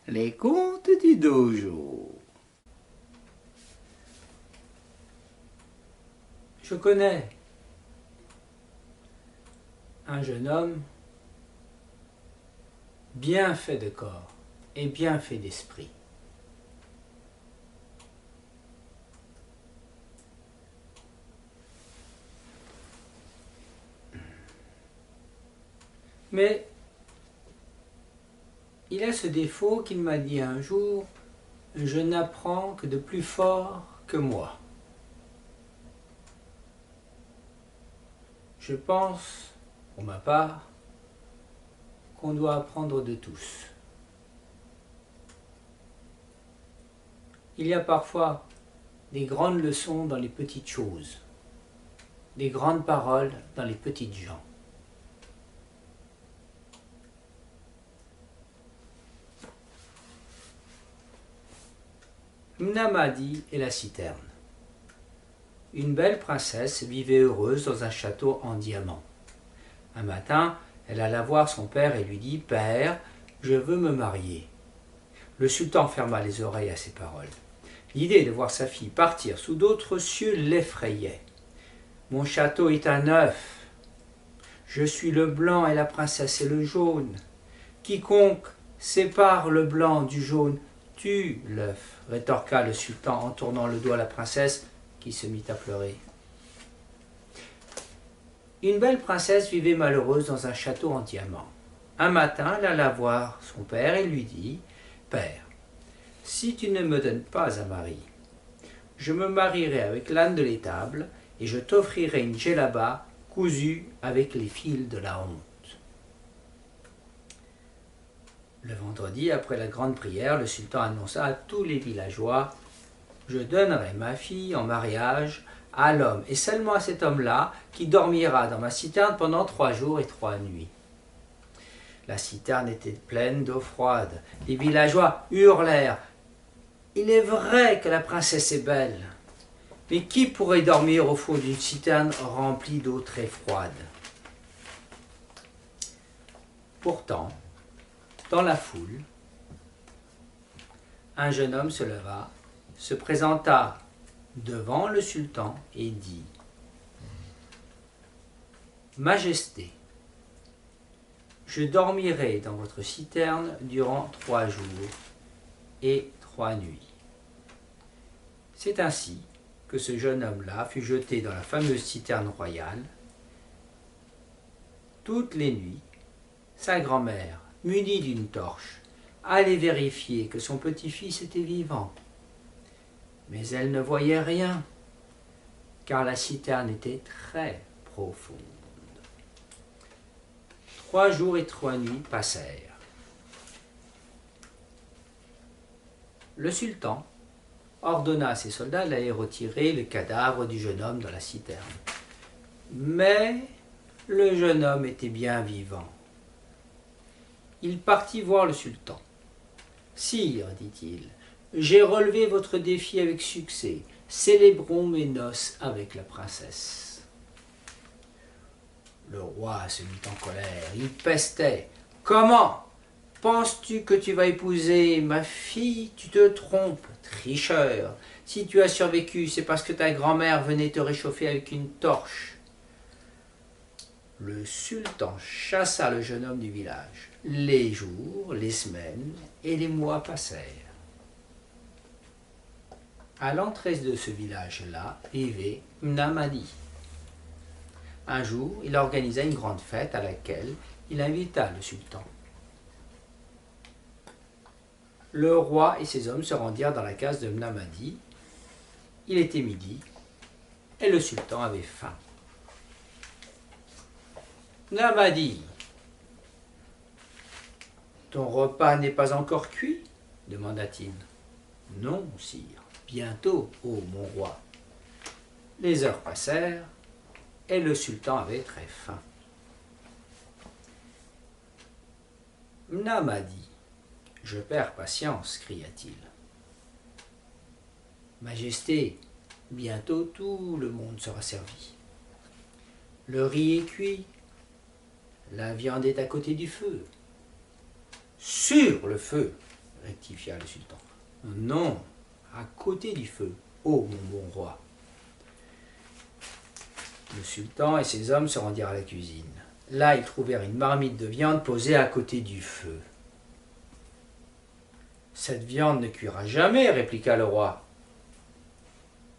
Les contes du dojo. Je connais un jeune homme bien fait de corps et bien fait d'esprit. Mais il a ce défaut qu'il m'a dit un jour: je n'apprends que de plus fort que moi. Je pense, pour ma part, qu'on doit apprendre de tous. Il y a parfois des grandes leçons dans les petites choses, des grandes paroles dans les petites gens. Mnamadi et la citerne. Une belle princesse vivait heureuse dans un château en diamant. Un matin, elle alla voir son père et lui dit: « Père, je veux me marier. » Le sultan ferma les oreilles à ces paroles. L'idée de voir sa fille partir sous d'autres cieux l'effrayait. « Mon château est un œuf. Je suis le blanc et la princesse est le jaune. Quiconque sépare le blanc du jaune tue l'œuf, » rétorqua le sultan en tournant le dos à la princesse, qui se mit à pleurer. Une belle princesse vivait malheureuse dans un château en diamant. Un matin, elle alla voir son père et lui dit: « Père, si tu ne me donnes pas un mari, je me marierai avec l'âne de l'étable et je t'offrirai une djellaba cousue avec les fils de la honte. » Le vendredi, après la grande prière, le sultan annonça à tous les villageois: « Je donnerai ma fille en mariage à l'homme, et seulement à cet homme-là, qui dormira dans ma citerne pendant 3 jours et 3 nuits. » La citerne était pleine d'eau froide. Les villageois hurlèrent: « Il est vrai que la princesse est belle, mais qui pourrait dormir au fond d'une citerne remplie d'eau très froide ?» Pourtant, dans la foule, un jeune homme se leva, se présenta devant le sultan et dit: « Majesté, je dormirai dans votre citerne durant 3 jours et 3 nuits. » C'est ainsi que ce jeune homme-là fut jeté dans la fameuse citerne royale. Toutes les nuits, sa grand-mère, munie d'une torche, allait vérifier que son petit-fils était vivant. Mais elle ne voyait rien, car la citerne était très profonde. 3 jours et 3 nuits passèrent. Le sultan ordonna à ses soldats d'aller retirer le cadavre du jeune homme dans la citerne. Mais le jeune homme était bien vivant. Il partit voir le sultan. « Sire, dit-il, j'ai relevé votre défi avec succès. Célébrons mes noces avec la princesse. » Le roi se mit en colère. Il pestait. « Comment penses-tu que tu vas épouser ma fille? Tu te trompes, tricheur. Si tu as survécu, c'est parce que ta grand-mère venait te réchauffer avec une torche. » Le sultan chassa le jeune homme du village. Les jours, les semaines et les mois passèrent. À l'entrée de ce village-là vivait Mnamadi. Un jour, il organisa une grande fête à laquelle il invita le sultan. Le roi et ses hommes se rendirent dans la case de Mnamadi. Il était midi et le sultan avait faim. « Mnamadi, ton repas n'est pas encore cuit ?» demanda-t-il. « Non, sire, bientôt, ô mon roi. » Les heures passèrent et le sultan avait très faim. « Mnamadi, je perds patience, cria-t-il. « Majesté, bientôt tout le monde sera servi. Le riz est cuit, la viande est à côté du feu. Sur le feu, rectifia le sultan. Non, à côté du feu, ô mon bon roi. Le sultan et ses hommes se rendirent à la cuisine. Là, ils trouvèrent une marmite de viande posée à côté du feu. Cette viande ne cuira jamais, répliqua le roi.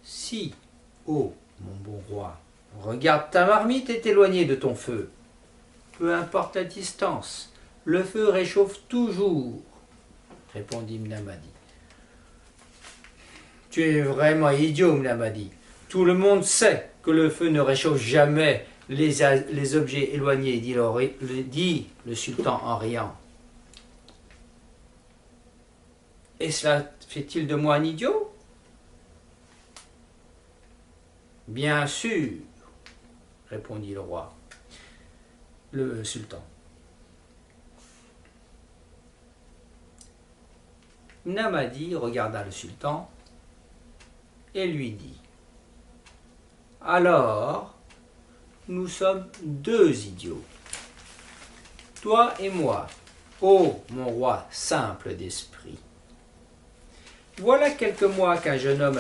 Si, ô mon bon roi, regarde ta marmite est éloignée de ton feu. Peu importe la distance, le feu réchauffe toujours, répondit Mnamadi. Tu es vraiment idiot, Mnamadi. Tout le monde sait que le feu ne réchauffe jamais les objets éloignés, dit le sultan en riant. Et cela fait-il de moi un idiot? Bien sûr, répondit le roi, le sultan. Mnamadi regarda le sultan et lui dit: alors, nous sommes deux idiots, toi et moi, ô mon roi simple d'esprit. Voilà quelques mois qu'un jeune homme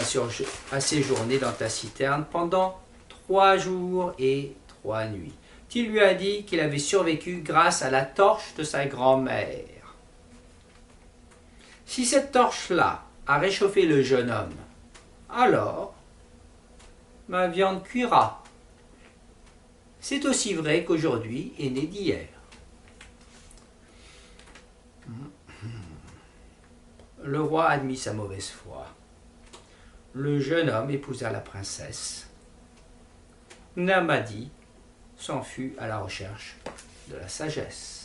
a séjourné dans ta citerne pendant 3 jours et 3 nuits. Tu lui as dit qu'il avait survécu grâce à la torche de sa grand-mère. Si cette torche-là a réchauffé le jeune homme, alors ma viande cuira. C'est aussi vrai qu'aujourd'hui est né d'hier. Le roi admit sa mauvaise foi. Le jeune homme épousa la princesse. Mnamadi s'en fut à la recherche de la sagesse.